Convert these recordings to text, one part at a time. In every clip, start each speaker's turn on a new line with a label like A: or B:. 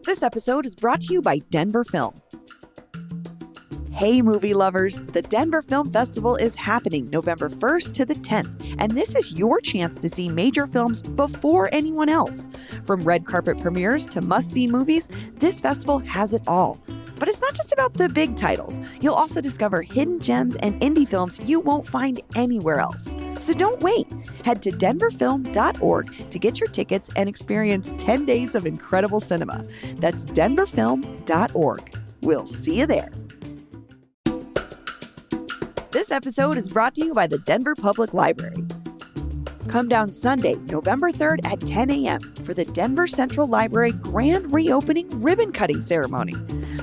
A: This episode is brought to you by Denver Film. Hey movie lovers, the Denver Film Festival is happening November 1st to the 10th, and this is your chance to see major films before anyone else. From red carpet premieres to must-see movies, this festival has it all. But it's not just about the big titles. You'll also discover hidden gems and indie films you won't find anywhere else. So don't wait. Head to denverfilm.org to get your tickets and experience 10 days of incredible cinema. That's denverfilm.org. We'll see you there. This episode is brought to you by the Denver Public Library. Come down Sunday, November 3rd at 10 a.m. for the Denver Central Library grand reopening ribbon-cutting ceremony.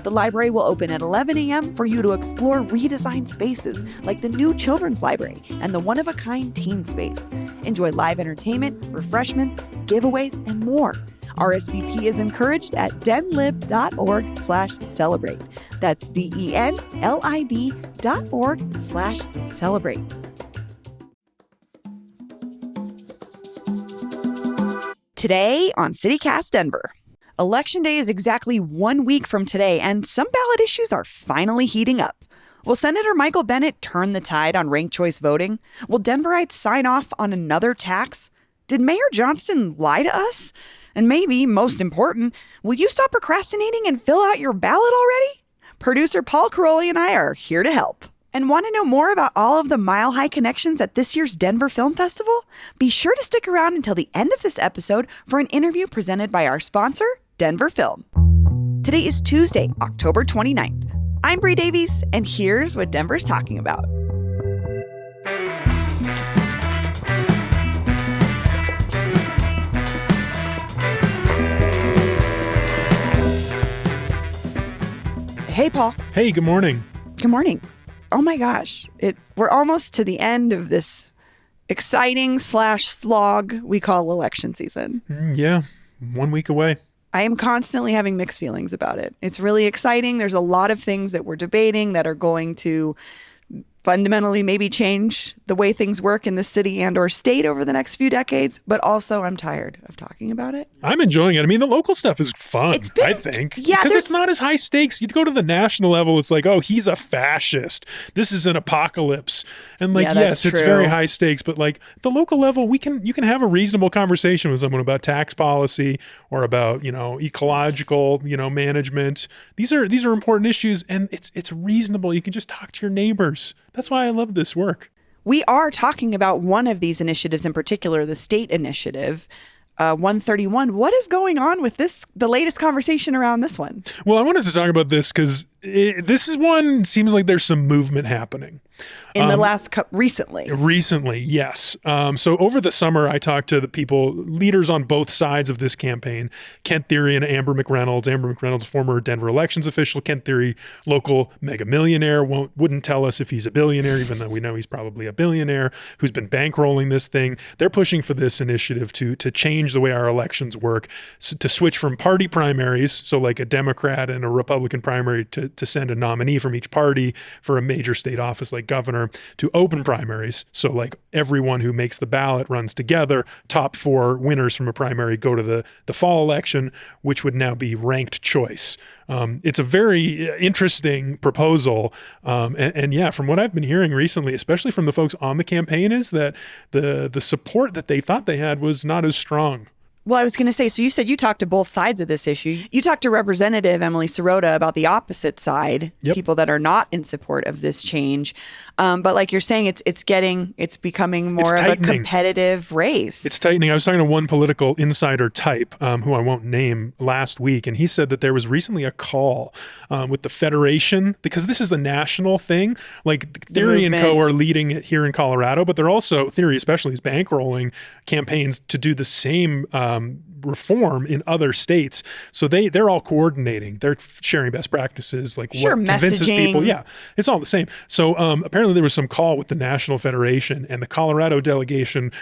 A: The library will open at 11 a.m. for you to explore redesigned spaces like the new children's library and the one-of-a-kind teen space. Enjoy live entertainment, refreshments, giveaways, and more. RSVP is encouraged at denlib.org/celebrate. That's denlib.org/celebrate. Today on CityCast Denver. Election Day is exactly 1 week from today, and some ballot issues are finally heating up. Will Senator Michael Bennet turn the tide on ranked choice voting? Will Denverites sign off on another tax? Did Mayor Johnston lie to us? And maybe, most important, will you stop procrastinating and fill out your ballot already? Producer Paul Caroli and I are here to help. And want to know more about all of the mile-high connections at this year's Denver Film Festival? Be sure to stick around until the end of this episode for an interview presented by our sponsor, Denver Film. Today is Tuesday, October 29th. I'm Bree Davies, and here's what Denver's talking about. Hey, Paul.
B: Hey, good morning.
A: Good morning. Oh my gosh, we're almost to the end of this exciting / slog we call election season.
B: Yeah, 1 week away.
A: I am constantly having mixed feelings about it. It's really exciting. There's a lot of things that we're debating that are going to fundamentally maybe change the way things work in the city and or state over the next few decades. But also I'm tired of talking about it.
B: I'm enjoying it. I mean, the local stuff is fun, I think.
A: Yeah,
B: because it's not as high stakes. You'd go to the national level, it's like, oh, he's a fascist. This is an apocalypse. And like, yes, it's very high stakes. But like at the local level, you can have a reasonable conversation with someone about tax policy or about, ecological, management. These are important issues, and it's reasonable. You can just talk to your neighbors. That's why I love this work.
A: We are talking about one of these initiatives in particular, the state initiative, 131. What is going on with this, the latest conversation around this one?
B: Well, I wanted to talk about this because this is one, seems like there's some movement happening.
A: In the last recently.
B: Recently, yes. So over the summer, I talked to the leaders on both sides of this campaign, Kent Thiry and Amber McReynolds. Amber McReynolds, former Denver elections official. Kent Thiry, local mega millionaire, wouldn't tell us if he's a billionaire, even though we know he's probably a billionaire, who's been bankrolling this thing. They're pushing for this initiative to change the way our elections work, to switch from party primaries, so like a Democrat and a Republican primary, to send a nominee from each party for a major state office like governor, to open primaries. So like everyone who makes the ballot runs together. Top 4 winners from a primary go to the fall election, which would now be ranked choice. It's a very interesting proposal. And yeah, from what I've been hearing recently, especially from the folks on the campaign, is that the support that they thought they had was not as strong.
A: Well, I was going to say, so you said you talked to both sides of this issue. You talked to Representative Emily Sirota about the opposite side, people that are not in support of this change. But like you're saying, it's becoming more of a competitive race.
B: It's tightening. I was talking to one political insider type, who I won't name, last week, and he said that there was recently a call with the Federation, because this is a national thing. Like Thiry and Co. are leading it here in Colorado, but they're also, Thiry especially, is bankrolling campaigns to do the same reform in other states. So they're all coordinating. They're sharing best practices, like what convinces people. Yeah, it's all the same. So apparently there was some call with the National Federation, and the Colorado delegation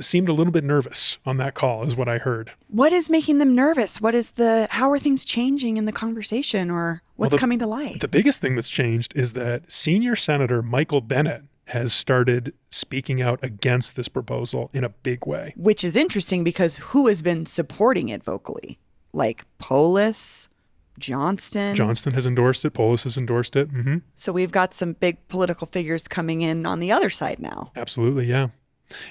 B: seemed a little bit nervous on that call, is what I heard.
A: What is making them nervous? How are things changing in the conversation, or what's coming to light?
B: The biggest thing that's changed is that senior Senator Michael Bennet has started speaking out against this proposal in a big way.
A: Which is interesting because who has been supporting it vocally? like Polis, Johnston.
B: Johnston has endorsed it. Polis has endorsed it. Mm-hmm.
A: So we've got some big political figures coming in on the other side now.
B: Absolutely, yeah.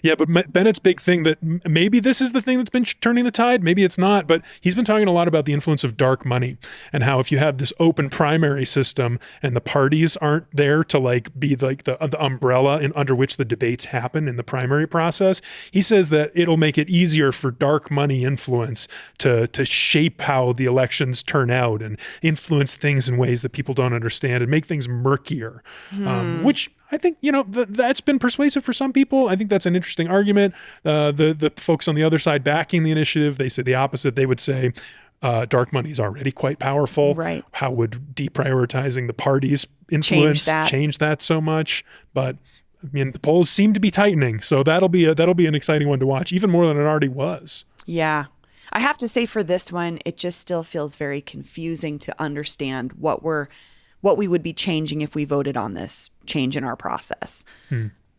B: Yeah, but Bennett's big thing that maybe this is the thing that's been turning the tide. Maybe it's not, but he's been talking a lot about the influence of dark money and how if you have this open primary system and the parties aren't there to like be like the umbrella under which the debates happen in the primary process, he says that it'll make it easier for dark money influence to shape how the elections turn out and influence things in ways that people don't understand and make things murkier, which I think, that's been persuasive for some people. I think that's an interesting argument. The folks on the other side backing the initiative, they say the opposite. They would say dark money is already quite powerful.
A: Right.
B: How would deprioritizing the party's influence change that so much? But I mean, the polls seem to be tightening, so that'll be an exciting one to watch, even more than it already was.
A: Yeah. I have to say for this one, it just still feels very confusing to understand what we would be changing if we voted on this change in our process.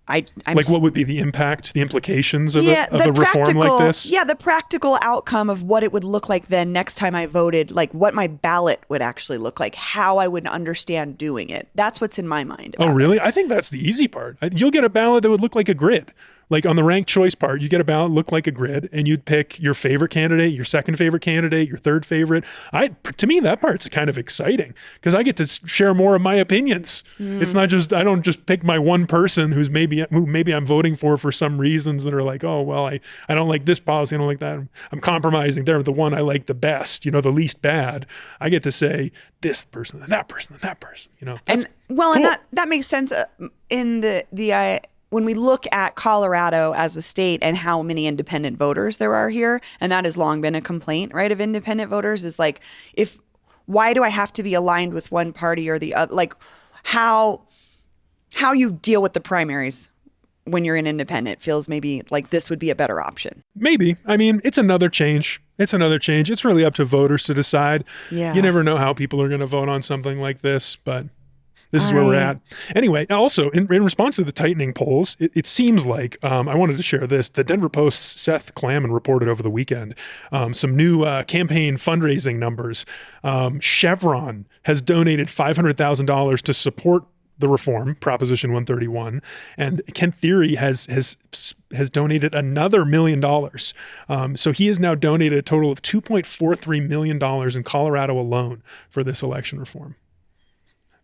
B: What would be the impact, the implications of a reform like this?
A: Yeah, the practical outcome of what it would look like then next time I voted, like what my ballot would actually look like, how I would understand doing it. That's what's in my mind.
B: Oh, really? I think that's the easy part. You'll get a ballot that would look like a grid. Like on the ranked choice part, you get a ballot look like a grid and you'd pick your favorite candidate, your second favorite candidate, your third favorite. To me, that part's kind of exciting because I get to share more of my opinions. It's not just, I don't just pick my one person who maybe I'm voting for some reasons that are like, oh, well, I don't like this policy. I don't like that. I'm compromising. They're the one I like the best, the least bad. I get to say this person and that person and that person,
A: And well, cool. And that makes sense in the when we look at Colorado as a state and how many independent voters there are here, and that has long been a complaint, right, of independent voters, is like, why do I have to be aligned with one party or the other? Like how you deal with the primaries when you're an independent feels maybe like this would be a better option.
B: Maybe. I mean, it's another change. It's really up to voters to decide. Yeah. You never know how people are going to vote on something like this, but this is where we're at. Anyway, also, in response to the tightening polls, it seems like, I wanted to share this, the Denver Post's Seth Klamman reported over the weekend some new campaign fundraising numbers. Chevron has donated $500,000 to support the reform, Proposition 131, and Kent Thiry has donated another $1 million. So he has now donated a total of $2.43 million in Colorado alone for this election reform.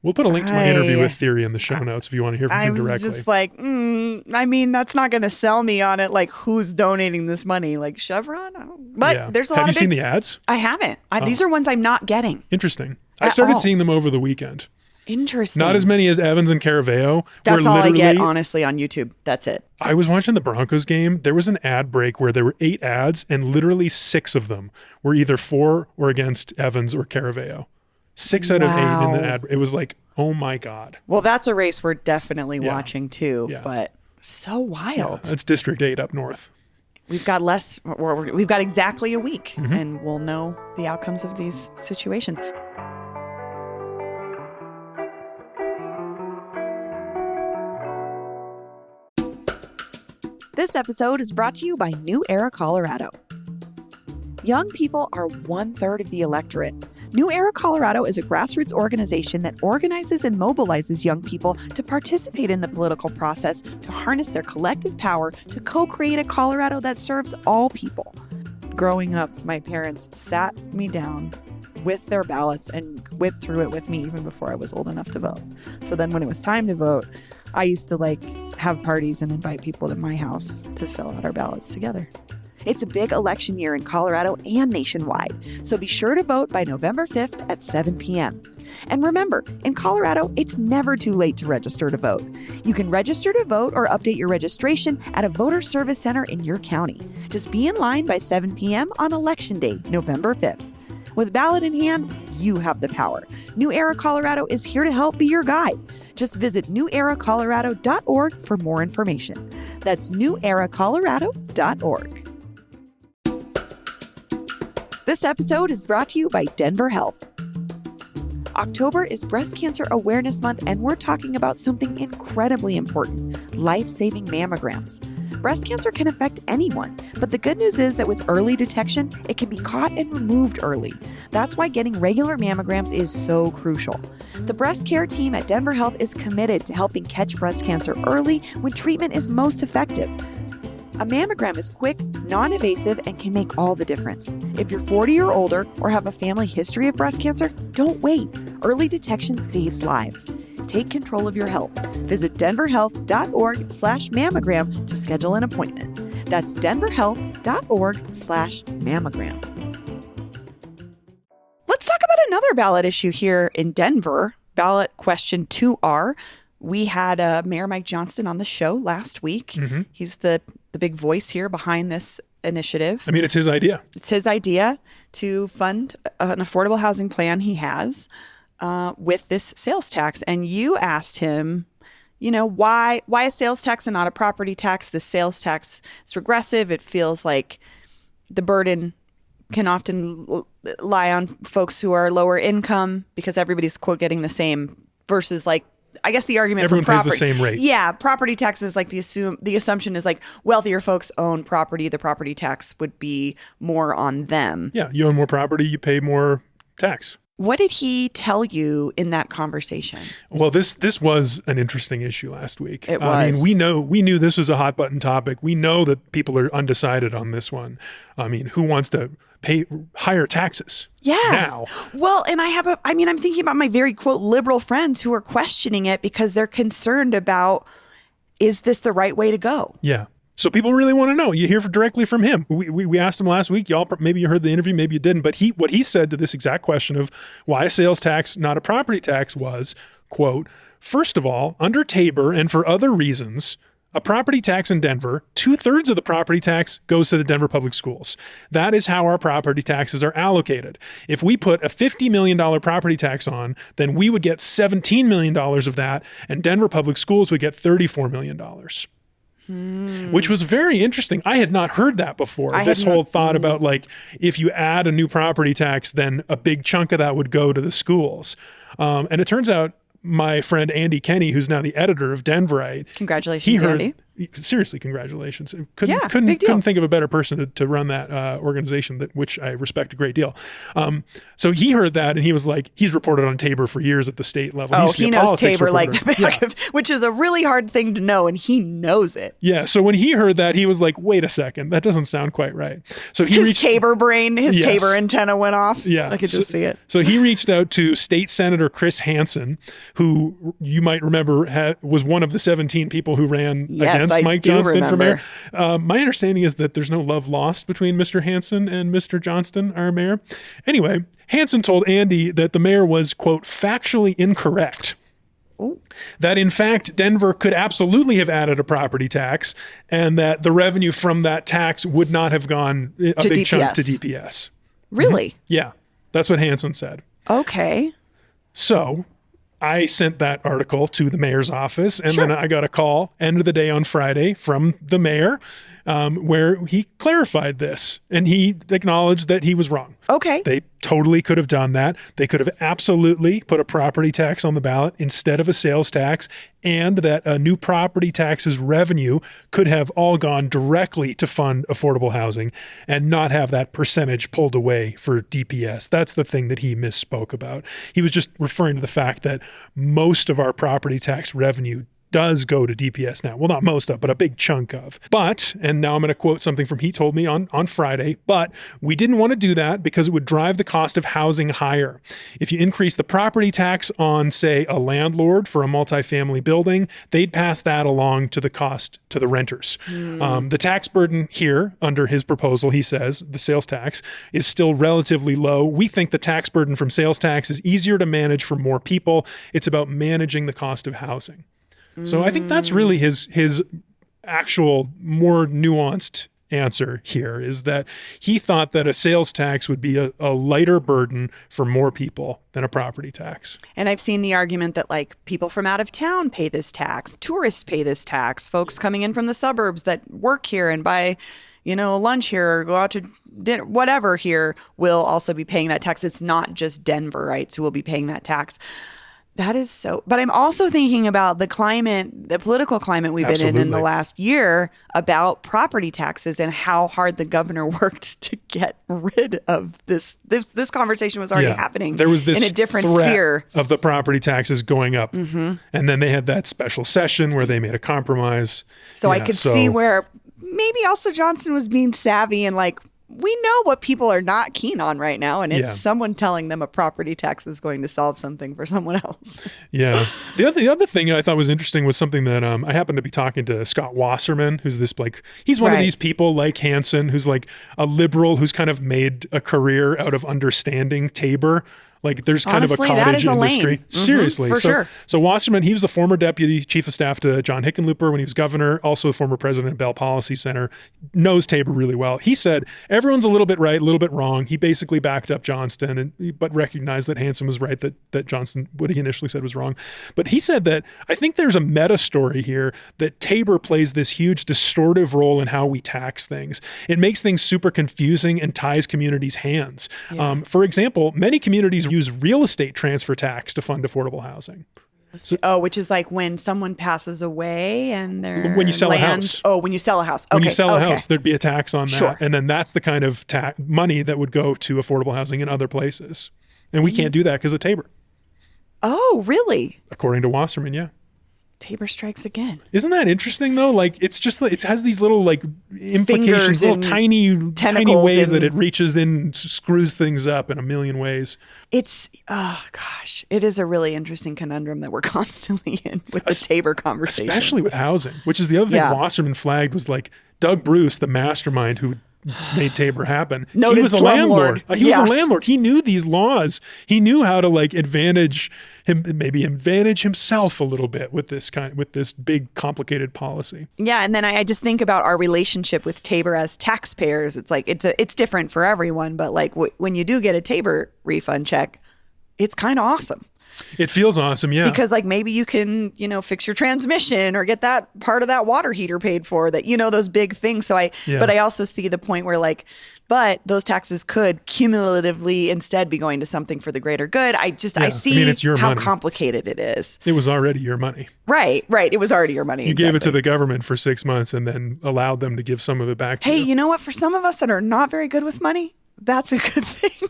B: We'll put a link to my interview with Thiry in the show notes if you want to hear from him directly. I was
A: just like, I mean, that's not going to sell me on it. Like, who's donating this money? Like Chevron? But there's a lot of
B: Have you seen the ads?
A: I haven't. These are ones I'm not getting.
B: Interesting. I started seeing them over the weekend.
A: Interesting.
B: Not as many as Evans and Caraveo.
A: That's all I get, honestly, on YouTube. That's it.
B: I was watching the Broncos game. There was an ad break where there were 8 ads, and literally 6 of them were either for or against Evans or Caraveo. 6 out of 8 in the ad. It was like, oh my God.
A: Well, that's a race we're definitely watching too, but so wild.
B: Yeah, that's District 8 up north.
A: We've got we've got exactly a week and we'll know the outcomes of these situations. This episode is brought to you by New Era Colorado. Young people are 1/3 of the electorate. New Era Colorado is a grassroots organization that organizes and mobilizes young people to participate in the political process, to harness their collective power to co-create a Colorado that serves all people. Growing up, my parents sat me down with their ballots and went through it with me even before I was old enough to vote. So then when it was time to vote, I used to have parties and invite people to my house to fill out our ballots together. It's a big election year in Colorado and nationwide, so be sure to vote by November 5th at 7 p.m. And remember, in Colorado, it's never too late to register to vote. You can register to vote or update your registration at a voter service center in your county. Just be in line by 7 p.m. on Election Day, November 5th. With a ballot in hand, you have the power. New Era Colorado is here to help be your guide. Just visit neweracolorado.org for more information. That's neweracolorado.org. This episode is brought to you by Denver Health. October is Breast Cancer Awareness Month, and we're talking about something incredibly important: life-saving mammograms. Breast cancer can affect anyone, but the good news is that with early detection, it can be caught and removed early. That's why getting regular mammograms is so crucial. The breast care team at Denver Health is committed to helping catch breast cancer early when treatment is most effective. A mammogram is quick, non-invasive, and can make all the difference. If you're 40 or older or have a family history of breast cancer, don't wait. Early detection saves lives. Take control of your health. Visit denverhealth.org/mammogram to schedule an appointment. That's denverhealth.org/mammogram. Let's talk about another ballot issue here in Denver. Ballot question 2R. We had Mayor Mike Johnston on the show last week. Mm-hmm. He's the big voice here behind this initiative.
B: I mean, it's his idea.
A: It's his idea to fund an affordable housing plan he has with this sales tax. And you asked him, why a sales tax and not a property tax? The sales tax is regressive. It feels like the burden can often lie on folks who are lower income because everybody's, quote, getting the same versus like, I guess the argument
B: everyone
A: for property,
B: pays the same rate.
A: Yeah, property taxes, like the assumption is like wealthier folks own property. The property tax would be more on them.
B: Yeah, you own more property, you pay more tax.
A: What did he tell you in that conversation?
B: Well, this was an interesting issue last week.
A: It was.
B: I mean, we knew this was a hot button topic. We know that people are undecided on this one. I mean, who wants to pay higher taxes?
A: Yeah.
B: Now.
A: Well, and I'm thinking about my very, quote, liberal friends who are questioning it because they're concerned about, is this the right way to go?
B: Yeah. So people really want to know. You hear directly from him. We asked him last week. Y'all, maybe you heard the interview, maybe you didn't. But what he said to this exact question of why a sales tax, not a property tax, was, quote, first of all, under Tabor and for other reasons, a property tax in Denver, 2/3 of the property tax goes to the Denver Public Schools. That is how our property taxes are allocated. If we put a $50 million property tax on, then we would get $17 million of that, and Denver Public Schools would get $34 million. Which was very interesting. I had not heard that before. This whole thought about like, if you add a new property tax, then a big chunk of that would go to the schools. And it turns out my friend Andy Kenny, who's now the editor of Denverite.
A: Congratulations, Andy.
B: Seriously, congratulations.
A: Big deal.
B: Couldn't think of a better person to run that organization, which I respect a great deal. So he heard that and he was like, he's reported on Tabor for years at the state level.
A: He knows Tabor like the back of, which is a really hard thing to know, and he knows it.
B: Yeah. So when he heard that, he was like, wait a second, that doesn't sound quite right. So his
A: Tabor antenna went off.
B: Yeah.
A: I could just see it.
B: So he reached out to State Senator Chris Hansen, who you might remember was one of the 17 people who ran against Mike Johnston for mayor. My understanding is that there's no love lost between Mr. Hansen and Mr. Johnston, our mayor. Anyway, Hansen told Andy that the mayor was, quote, factually incorrect. Ooh. That in fact, Denver could absolutely have added a property tax and that the revenue from that tax would not have gone a big chunk to DPS.
A: Really?
B: Mm-hmm. Yeah. That's what Hansen said.
A: Okay.
B: So I sent that article to the mayor's office, and then I got a call end of the day on Friday from the mayor where he clarified this, and he acknowledged that he was wrong.
A: Okay.
B: They totally could have done that. They could have absolutely put a property tax on the ballot instead of a sales tax, and that a new property tax's revenue could have all gone directly to fund affordable housing and not have that percentage pulled away for DPS. That's the thing that he misspoke about. He was just referring to the fact that most of our property tax revenue does go to DPS now. Well, not most of, but a big chunk of. But, and now I'm going to quote something from he told me on Friday, but we didn't want to do that because it would drive the cost of housing higher. If you increase the property tax on, say, a landlord for a multifamily building, they'd pass that along to the cost to the renters. The tax burden here under his proposal, he says, the sales tax, is still relatively low. We think the tax burden from sales tax is easier to manage for more people. It's about managing the cost of housing. So I think that's really his actual more nuanced answer here, is that he thought that a sales tax would be a lighter burden for more people than a property tax.
A: And I've seen the argument that like people from out of town pay this tax, tourists pay this tax, folks coming in from the suburbs that work here and buy, lunch here or go out to dinner, whatever here, will also be paying that tax. It's not just Denver, right? So we'll be paying that tax. That is so, but I'm also thinking about the climate, the political climate we've been in the
B: Absolutely.
A: last year about property taxes and how hard the governor worked to get rid of this. This conversation was already happening.
B: There was this
A: in a different
B: threat
A: sphere
B: of the property taxes going up.
A: Mm-hmm.
B: And then they had that special session where they made a compromise.
A: So I could see where maybe also Johnson was being savvy and like, we know what people are not keen on right now, and it's someone telling them a property tax is going to solve something for someone else.
B: Yeah. The other thing I thought was interesting was something that I happened to be talking to Scott Wasserman, who's this like, he's one of these people like Hansen, who's like a liberal who's kind of made a career out of understanding Tabor. Like there's kind
A: Honestly,
B: of a cottage industry.
A: Mm-hmm,
B: Seriously.
A: for sure.
B: So Wasserman, he was the former deputy chief of staff to John Hickenlooper when he was governor, also a former president of Bell Policy Center, knows Tabor really well. He said, everyone's a little bit right, a little bit wrong. He basically backed up Johnston, but recognized that Hansen was right, that Johnston, what he initially said was wrong. But he said that, I think there's a meta story here that Tabor plays this huge distortive role in how we tax things. It makes things super confusing and ties communities' hands.
A: Yeah.
B: For example, many communities use real estate transfer tax to fund affordable housing.
A: Which is like when someone passes away and their
B: when you sell
A: land,
B: a house.
A: Oh, when you sell a house. Okay.
B: When you sell a house, there'd be a tax on that.
A: Sure.
B: And then that's the kind of money that would go to affordable housing in other places. And we can't do that because of Tabor.
A: Oh, really?
B: According to Wasserman, yeah.
A: Tabor strikes again.
B: Isn't that interesting though? Like it's just like it has these little like implications, little tiny ways that it reaches in, screws things up in a million ways.
A: It's it is a really interesting conundrum that we're constantly in with the Tabor conversation,
B: especially with housing, which is the other thing Wasserman flagged was like Doug Bruce, the mastermind who made Tabor happen. He was a landlord. He was a landlord. He knew these laws. He knew how to like advantage himself a little bit with this big complicated policy.
A: Yeah, and then I just think about our relationship with Tabor as taxpayers. It's like it's different for everyone, but like when you do get a Tabor refund check, it's kind of awesome.
B: It feels awesome, yeah.
A: Because like maybe you can, fix your transmission or get that part of that water heater paid for, that, those big things. So but I also see the point where like, but those taxes could cumulatively instead be going to something for the greater good. I see
B: it's your
A: how
B: money.
A: Complicated it is.
B: It was already your money.
A: Right. It was already your money.
B: You gave it to the government for 6 months and then allowed them to give some of it back to you.
A: Hey, you know what? For some of us that are not very good with money, that's a good thing.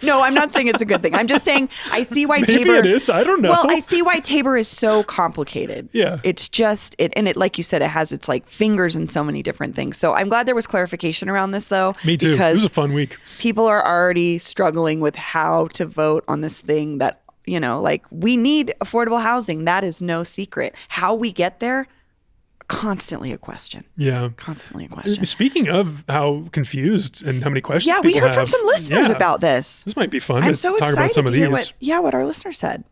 A: No, I'm not saying it's a good thing. I'm just saying I see why
B: Maybe
A: Tabor.
B: It is. I don't know.
A: Well, I see why Tabor is so complicated.
B: Yeah.
A: It's just and it, like you said, it has its like fingers in so many different things. So I'm glad there was clarification around this, though.
B: Me too.
A: Because
B: it was a fun week.
A: People are already struggling with how to vote on this thing that like we need affordable housing. That is no secret. How we get there. Constantly a question.
B: Yeah.
A: Constantly a question.
B: Speaking of how confused and how many questions people
A: we heard
B: have,
A: from some listeners about this.
B: This might be fun.
A: I'm so
B: talk
A: excited
B: about some
A: to
B: of
A: hear
B: these.
A: what our listener said.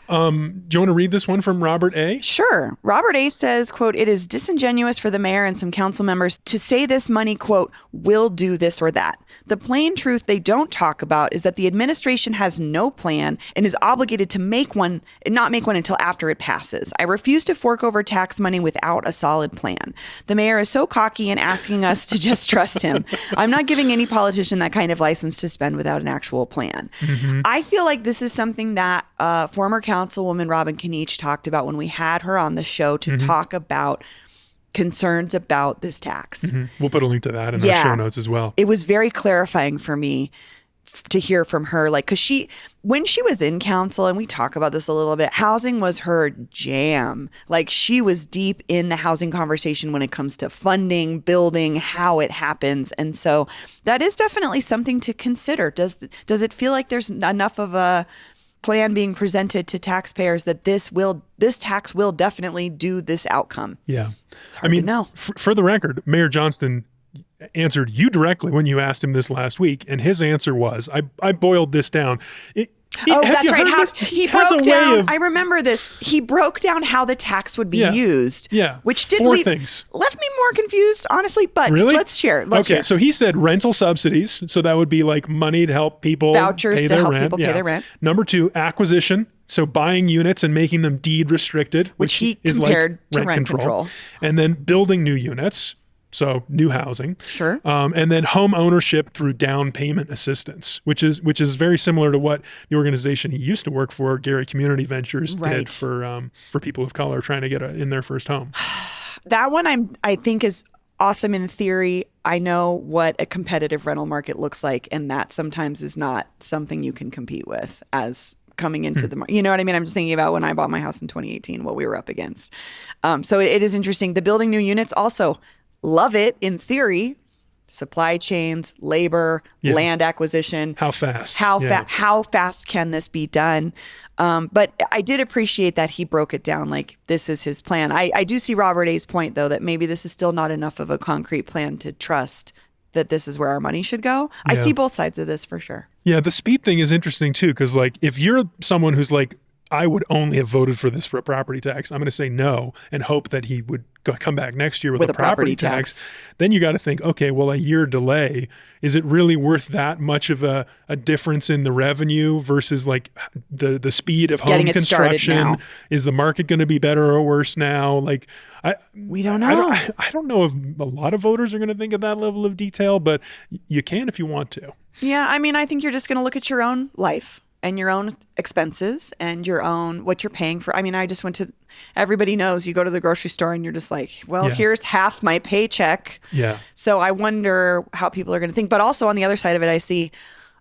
B: Do you want to read this one from Robert A?
A: Sure. Robert A says, quote, "It is disingenuous for the mayor and some council members to say this money, quote, will do this or that. The plain truth they don't talk about is that the administration has no plan and is obligated to not make one until after it passes. I refuse to fork over tax money without a solid plan. The mayor is so cocky and asking us to just trust him. I'm not giving any politician that kind of license to spend without an actual plan." Mm-hmm. I feel like this is something that former Councilwoman Robin Kinich talked about when we had her on the show to talk about concerns about this tax.
B: Mm-hmm. We'll put a link to that in our show notes as well.
A: It was very clarifying for me to hear from her, like, because when she was in council, and we talk about this a little bit, housing was her jam. Like, she was deep in the housing conversation when it comes to funding, building, how it happens. And so that is definitely something to consider. Does it feel like there's enough of a plan being presented to taxpayers that this tax will definitely do this outcome?
B: Yeah.
A: It's hard to know.
B: For the record, Mayor Johnston answered you directly when you asked him this last week, and his answer was, I boiled this down.
A: That's right. He broke down. I remember this. He broke down how the tax would be used.
B: Yeah.
A: Which did
B: Four things.
A: Left me more confused, honestly. But
B: really?
A: Let's share.
B: So he said rental subsidies. So that would be like money to help people
A: vouchers
B: pay
A: to
B: their
A: help
B: rent.
A: people pay their rent.
B: Number 2, acquisition. So buying units and making them deed restricted,
A: which he
B: is
A: compared
B: like
A: to rent control.
B: And then building new units. so new housing.
A: Sure.
B: And then home ownership through down payment assistance, which is very similar to what the organization he used to work for, Gary Community Ventures, did for people of color trying to get in their first home.
A: That one I think is awesome in theory. I know what a competitive rental market looks like, and that sometimes is not something you can compete with as coming into the market. You know what I mean? I'm just thinking about when I bought my house in 2018, what we were up against. So it is interesting. The building new units also love it in theory. Supply chains, labor, land acquisition.
B: How fast?
A: How fast can this be done? But I did appreciate that he broke it down like this is his plan. I do see Robert A's point, though, that maybe this is still not enough of a concrete plan to trust that this is where our money should go. I see both sides of this for sure.
B: Yeah, the speed thing is interesting, too, because like if you're someone who's like, I would only have voted for this for a property tax, I'm going to say no and hope that he would come back next year with a property tax. Then you got to think, okay, well, a year delay, is it really worth that much of a difference in the revenue versus like the speed of home construction? Is the market going to be better or worse now? Like,
A: we don't know.
B: I don't know if a lot of voters are going to think of that level of detail, but you can if you want to.
A: Yeah, I mean, I think you're just going to look at your own life and your own expenses and your own, what you're paying for. I mean, I just went to, everybody knows you go to the grocery store and you're just like, well, here's half my paycheck.
B: Yeah.
A: So I wonder how people are going to think. But also on the other side of it, I see,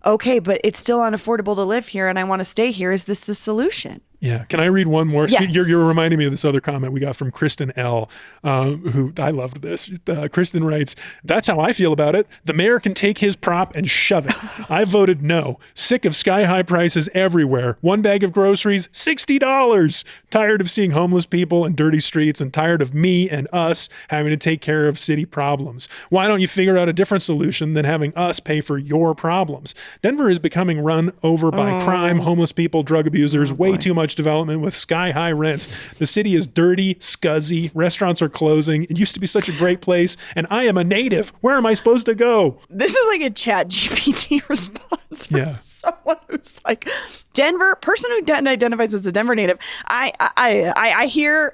A: okay, but it's still unaffordable to live here and I want to stay here. Is this the solution?
B: Yeah. Can I read one more?
A: Yes.
B: You're reminding me of this other comment we got from Kristen L., who I loved this. Kristen writes, that's how I feel about it. The mayor can take his prop and shove it. I voted no. Sick of sky-high prices everywhere. One bag of groceries, $60. Tired of seeing homeless people and dirty streets and tired of me and us having to take care of city problems. Why don't you figure out a different solution than having us pay for your problems? Denver is becoming run over by crime, homeless people, drug abusers, way too much development with sky-high rents. The city is dirty, scuzzy. Restaurants are closing. It used to be such a great place, and I am a native. Where am I supposed to go?
A: This is like a chat GPT response from someone who's like, Denver, person who identifies as a Denver native. I hear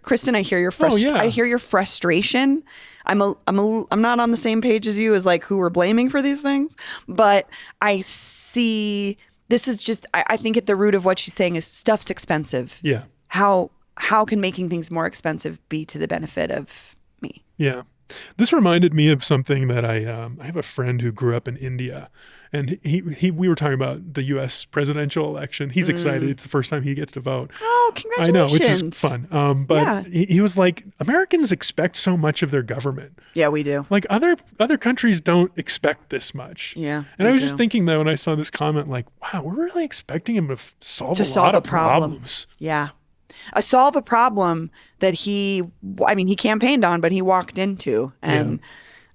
A: Kristen, I hear your I hear your frustration. I'm not on the same page as you as like who we're blaming for these things, but I see this is just, I think at the root of what she's saying is stuff's expensive.
B: Yeah.
A: How can making things more expensive be to the benefit of me?
B: Yeah. This reminded me of something that I have a friend who grew up in India, and we were talking about the U.S. presidential election. He's excited. It's the first time he gets to vote.
A: Oh, congratulations.
B: I know, which is fun. But he was like, Americans expect so much of their government.
A: Yeah, we do.
B: Like other countries don't expect this much.
A: Yeah.
B: And I was just thinking that when I saw this comment, like, wow, we're really expecting him to solve a lot of problems.
A: Yeah. Solve a problem that he campaigned on, but he walked into. And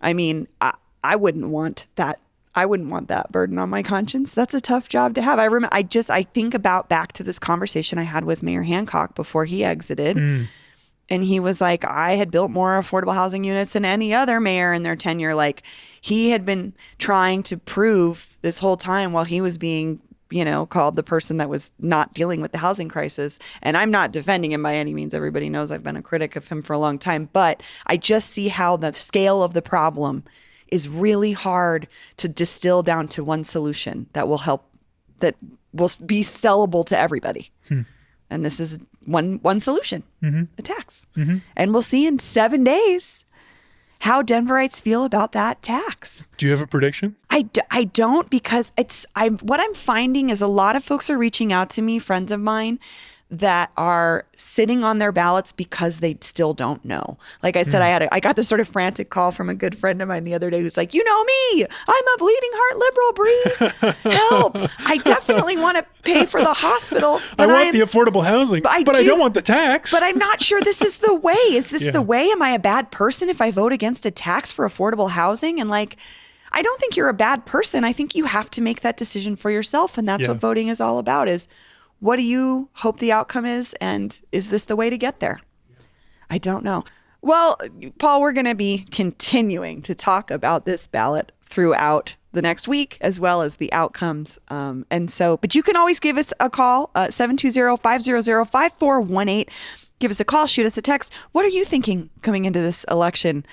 A: I mean, I wouldn't want that. I wouldn't want that burden on my conscience. That's a tough job to have. I think about back to this conversation I had with Mayor Hancock before he exited. And he was like, I had built more affordable housing units than any other mayor in their tenure. Like he had been trying to prove this whole time while he was being called the person that was not dealing with the housing crisis. And I'm not defending him by any means. Everybody knows I've been a critic of him for a long time. But I just see how the scale of the problem is really hard to distill down to one solution that will help, that will be sellable to everybody. And this is one solution, a tax. And we'll see in 7 days how Denverites feel about that tax.
B: Do you have a prediction?
A: I don't, because what I'm finding is a lot of folks are reaching out to me, friends of mine, that are sitting on their ballots because they still don't know. Like I said, I got this sort of frantic call from a good friend of mine the other day who's like, you know me, I'm a bleeding heart liberal, Bree. Help. I definitely want to pay for the hospital.
B: I want the affordable housing, but I don't want the tax.
A: But I'm not sure this is the way. Is this the way? Am I a bad person if I vote against a tax for affordable housing? And like, I don't think you're a bad person. I think you have to make that decision for yourself. And that's what voting is all about, is what do you hope the outcome is? And is this the way to get there? I don't know. Well, Paul, we're going to be continuing to talk about this ballot throughout the next week, as well as the outcomes. But you can always give us a call, 720-500-5418. Give us a call, shoot us a text. What are you thinking coming into this election?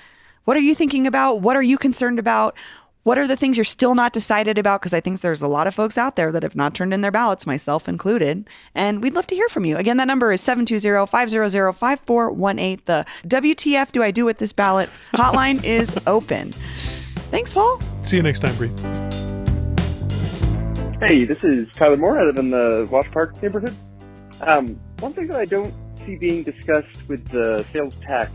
A: What are you thinking about? What are you concerned about? What are the things you're still not decided about? Because I think there's a lot of folks out there that have not turned in their ballots, myself included. And we'd love to hear from you. Again, that number is 720-500-5418. The WTF do I do with this ballot hotline is open. Thanks, Paul.
B: See you next time, Bree.
C: Hey, this is Tyler Moore. I live in the Wash Park neighborhood. One thing that I don't see being discussed with the sales tax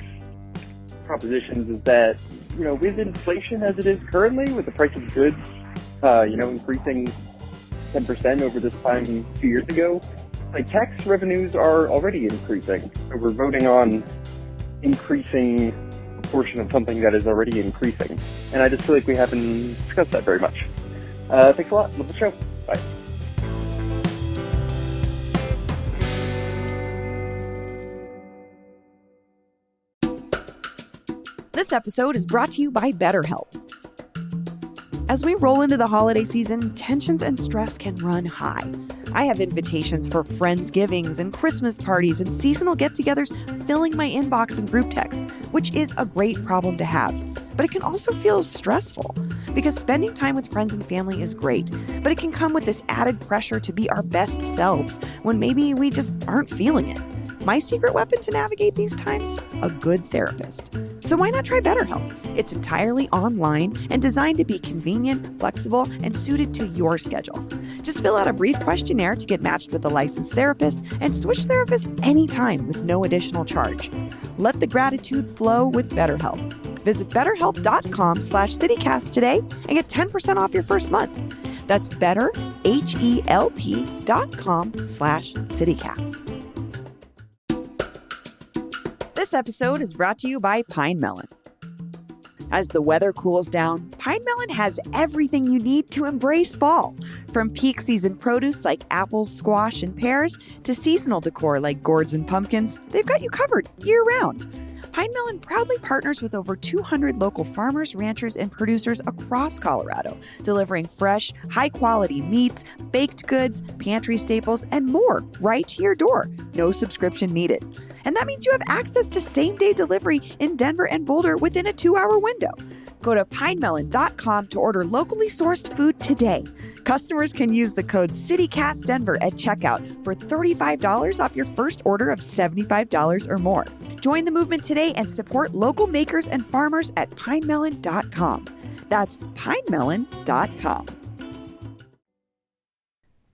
C: propositions is that, with inflation as it is currently, with the price of goods, increasing 10% over this time 2 years ago, tax revenues are already increasing. So we're voting on increasing a portion of something that is already increasing. And I just feel like we haven't discussed that very much. Thanks a lot. Love the show. Bye.
A: This episode is brought to you by BetterHelp. As we roll into the holiday season, tensions and stress can run high. I have invitations for Friendsgivings and Christmas parties and seasonal get-togethers filling my inbox and group texts, which is a great problem to have. But it can also feel stressful because spending time with friends and family is great, but it can come with this added pressure to be our best selves when maybe we just aren't feeling it. My secret weapon to navigate these times? A good therapist. So why not try BetterHelp? It's entirely online and designed to be convenient, flexible, and suited to your schedule. Just fill out a brief questionnaire to get matched with a licensed therapist and switch therapists anytime with no additional charge. Let the gratitude flow with BetterHelp. Visit betterhelp.com/citycast today and get 10% off your first month. That's betterhelp.com/citycast. This episode is brought to you by Pine Melon. As the weather cools down, Pine Melon has everything you need to embrace fall. From peak season produce like apples, squash, and pears to seasonal decor like gourds and pumpkins, they've got you covered year-round. Pine Melon proudly partners with over 200 local farmers, ranchers, and producers across Colorado, delivering fresh, high-quality meats, baked goods, pantry staples, and more right to your door. No subscription needed. And that means you have access to same-day delivery in Denver and Boulder within a 2-hour window. Go to pinemelon.com to order locally sourced food today. Customers can use the code CityCastDenver at checkout for $35 off your first order of $75 or more. Join the movement today and support local makers and farmers at pinemelon.com. That's pinemelon.com.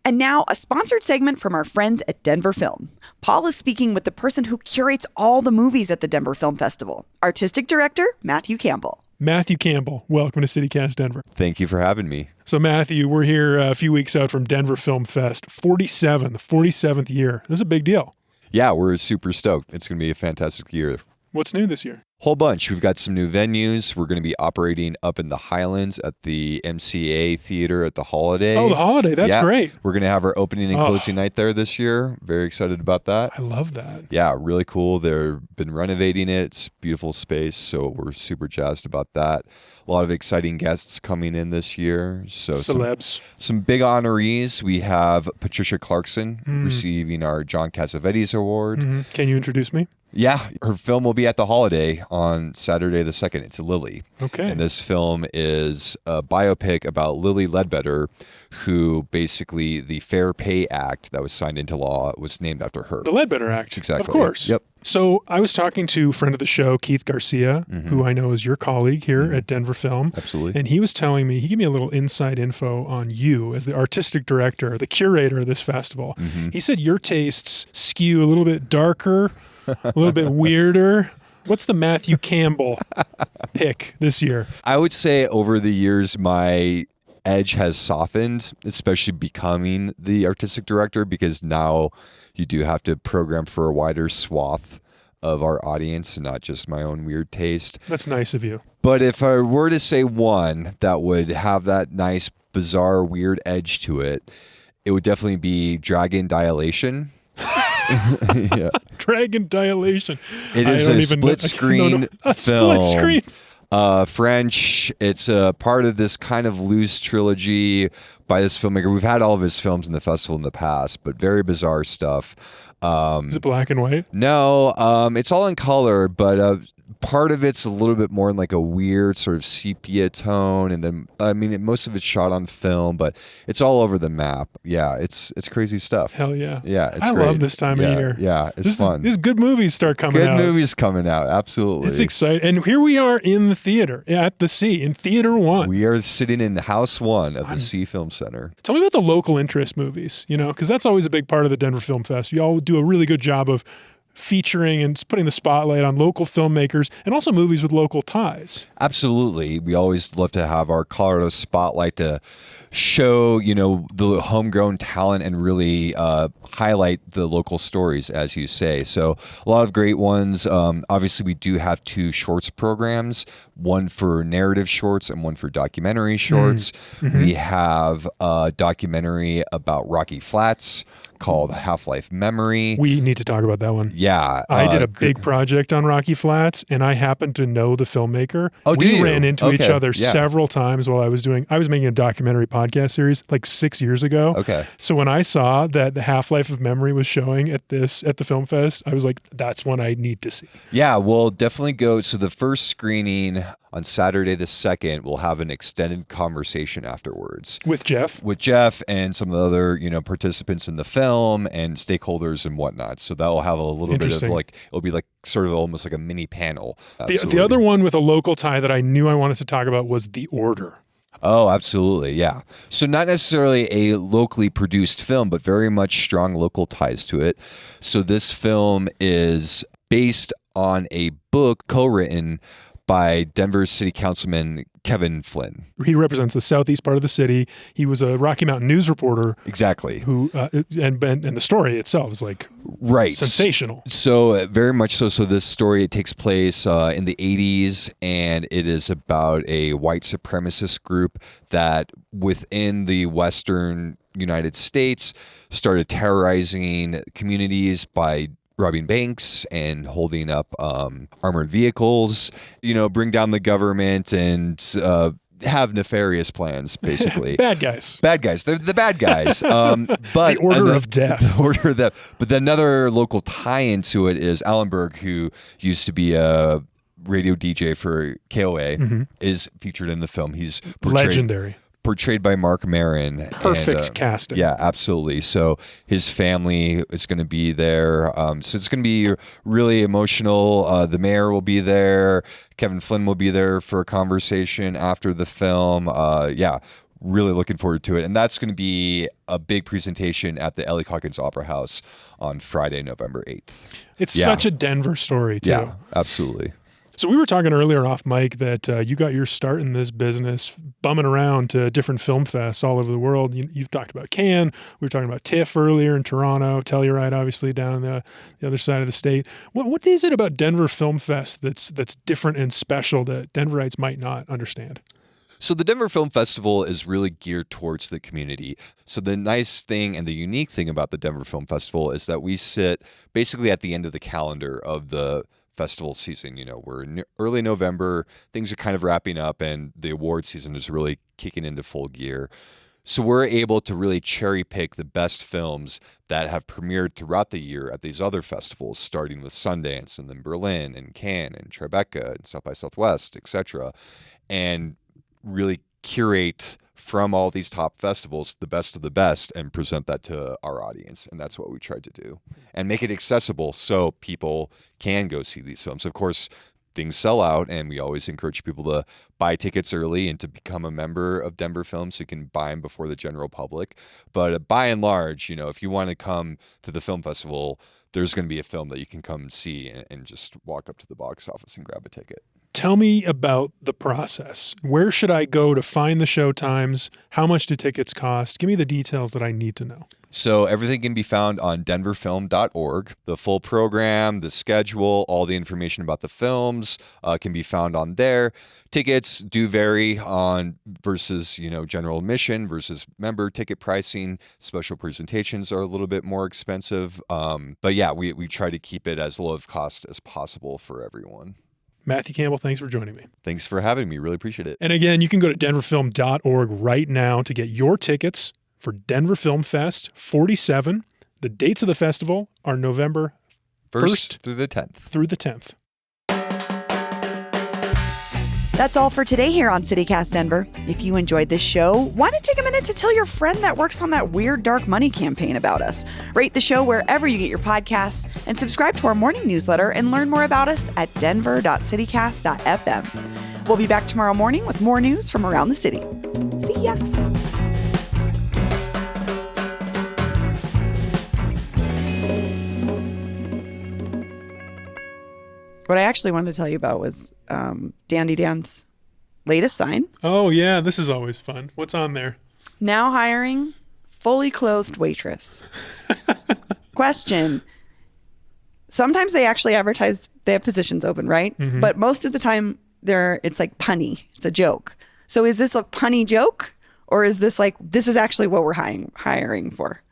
A: And now, a sponsored segment from our friends at Denver Film. Paul is speaking with the person who curates all the movies at the Denver Film Festival, artistic director Matthew Campbell.
B: Matthew Campbell, welcome to CityCast Denver.
D: Thank you for having me.
B: So Matthew, we're here a few weeks out from Denver Film Fest, the 47th year. This is a big deal.
D: Yeah, we're super stoked. It's going to be a fantastic year.
B: What's new this year?
D: Whole bunch. We've got some new venues. We're going to be operating up in the Highlands at the MCA Theater at the Holiday.
B: Oh, the Holiday. That's great.
D: We're going to have our opening and closing night there this year. Very excited about that.
B: I love that.
D: Yeah, really cool. They've been renovating it. It's a beautiful space, so we're super jazzed about that. A lot of exciting guests coming in this year. So
B: celebs.
D: Some big honorees. We have Patricia Clarkson receiving our John Cassavetes Award.
B: Can you introduce me?
D: Yeah, her film will be at the Holiday on Saturday the 2nd. It's Lily.
B: Okay.
D: And this film is a biopic about Lily Ledbetter, who basically the Fair Pay Act that was signed into law was named after her.
B: The Ledbetter Act.
D: Exactly.
B: Of course.
D: Yep.
B: So I was talking to a friend of the show, Keith Garcia, who I know is your colleague here at Denver Film.
D: Absolutely.
B: And he was telling me, he gave me a little inside info on you as the artistic director, the curator of this festival. He said your tastes skew a little bit darker, a little bit weirder. What's the Matthew Campbell pick this year?
D: I would say over the years, my edge has softened, especially becoming the artistic director, because now you do have to program for a wider swath of our audience and not just my own weird taste.
B: That's nice of you.
D: But if I were to say one that would have that nice, bizarre, weird edge to it, it would definitely be Dragon Dilation. Yeah.
B: Dragon Dilation.
D: It is a split screen film.
B: Split screen.
D: French. It's a part of this kind of loose trilogy by this filmmaker. We've had all of his films in the festival in the past, but very bizarre stuff.
B: Is it black and white?
D: No, it's all in color, but part of it's a little bit more in like a weird sort of sepia tone, and then most of it's shot on film, but it's all over the map. Yeah, it's crazy stuff.
B: Hell yeah.
D: Yeah, it's
B: I
D: great.
B: love this time of year.
D: Yeah, it's fun.
B: These good movies start coming out.
D: Good movies coming out, absolutely.
B: It's exciting. And here we are in the theater, at the C, in Theater 1.
D: We are sitting in House 1 of the C Film Center.
B: Tell me about the local interest movies, because that's always a big part of the Denver Film Fest. You all do a really good job of featuring and putting the spotlight on local filmmakers and also movies with local ties.
D: Absolutely. We always love to have our Colorado spotlight to show, the homegrown talent and really highlight the local stories, as you say. So a lot of great ones. Obviously, we do have 2 shorts programs, one for narrative shorts and one for documentary shorts. Mm-hmm. We have a documentary about Rocky Flats called Half-Life Memory.
B: We need to talk about that one.
D: Yeah.
B: I did a big project on Rocky Flats, and I happened to know the filmmaker.
D: Oh,
B: we ran into each other several times while I was making a documentary podcast series like 6 years ago.
D: Okay.
B: So when I saw that the Half-Life of Memory was showing at the Film Fest, I was like, that's one I need to see.
D: Yeah, we'll definitely go. So the first screening on Saturday the 2nd, we'll have an extended conversation afterwards.
B: With Jeff? With
D: Jeff and some of the other, participants in the film and stakeholders and whatnot. So that will have a little bit of it'll be like sort of almost like a mini panel.
B: The other one with a local tie that I knew I wanted to talk about was The Order.
D: Oh, absolutely. Yeah. So not necessarily a locally produced film, but very much strong local ties to it. So this film is based on a book co-written by Denver City Councilman Kevin Flynn.
B: He represents the southeast part of the city. He was a Rocky Mountain news reporter.
D: Exactly.
B: Who and the story itself is sensational.
D: So very much so. So this story, it takes place in the 80s, and it is about a white supremacist group that within the Western United States started terrorizing communities by robbing banks and holding up armored vehicles, bring down the government and have nefarious plans, basically.
B: Bad guys.
D: They're the bad guys. But
B: the order of death.
D: The order of death. But another local tie into it is Allenberg, who used to be a radio DJ for KOA, is featured in the film. He's portrayed by Mark Maron.
B: Perfect casting.
D: Yeah, absolutely. So his family is going to be there. So it's going to be really emotional. The mayor will be there. Kevin Flynn will be there for a conversation after the film. Really looking forward to it. And that's going to be a big presentation at the Ellie Calkins Opera House on Friday, November 8th.
B: It's such a Denver story, too.
D: Yeah, absolutely.
B: So we were talking earlier off mic that you got your start in this business bumming around to different film fests all over the world. You've talked about Cannes. We were talking about TIFF earlier in Toronto, Telluride obviously down the other side of the state. What is it about Denver Film Fest that's different and special that Denverites might not understand?
D: So the Denver Film Festival is really geared towards the community. So the nice thing and the unique thing about the Denver Film Festival is that we sit basically at the end of the calendar of the festival season. We're in early November, things are kind of wrapping up, and the award season is really kicking into full gear. So we're able to really cherry pick the best films that have premiered throughout the year at these other festivals, starting with Sundance and then Berlin and Cannes and Tribeca and South by Southwest, etc., and really curate from all these top festivals the best of the best and present that to our audience. And that's what we tried to do, and make it accessible so people can go see these films. Of course, things sell out, and we always encourage people to buy tickets early and to become a member of Denver Film so you can buy them before the general public. But by and large, if you want to come to the film festival, there's going to be a film that you can come see and just walk up to the box office and grab a ticket.
B: Tell me about the process. Where should I go to find the show times? How much do tickets cost? Give me the details that I need to know.
D: So everything can be found on denverfilm.org. The full program, the schedule, all the information about the films can be found on there. Tickets do vary on versus, general admission versus member ticket pricing. Special presentations are a little bit more expensive. But yeah, we try to keep it as low of cost as possible for everyone.
B: Matthew Campbell, thanks for joining me.
D: Thanks for having me. Really appreciate it.
B: And again, you can go to denverfilm.org right now to get your tickets for Denver Film Fest 47. The dates of the festival are November 1st
D: through the 10th.
B: Through the 10th.
A: That's all for today here on CityCast Denver. If you enjoyed this show, why not take a minute to tell your friend that works on that weird dark money campaign about us? Rate the show wherever you get your podcasts and subscribe to our morning newsletter and learn more about us at denver.citycast.fm. We'll be back tomorrow morning with more news from around the city. See ya. What I actually wanted to tell you about was Dandy Dan's latest sign.
B: Oh, yeah. This is always fun. What's on there?
A: Now hiring fully clothed waitress. Question. Sometimes they actually advertise, they have positions open, right?
B: Mm-hmm.
A: But most of the time, it's like punny. It's a joke. So is this a punny joke? Or is this like, this is actually what we're hiring for?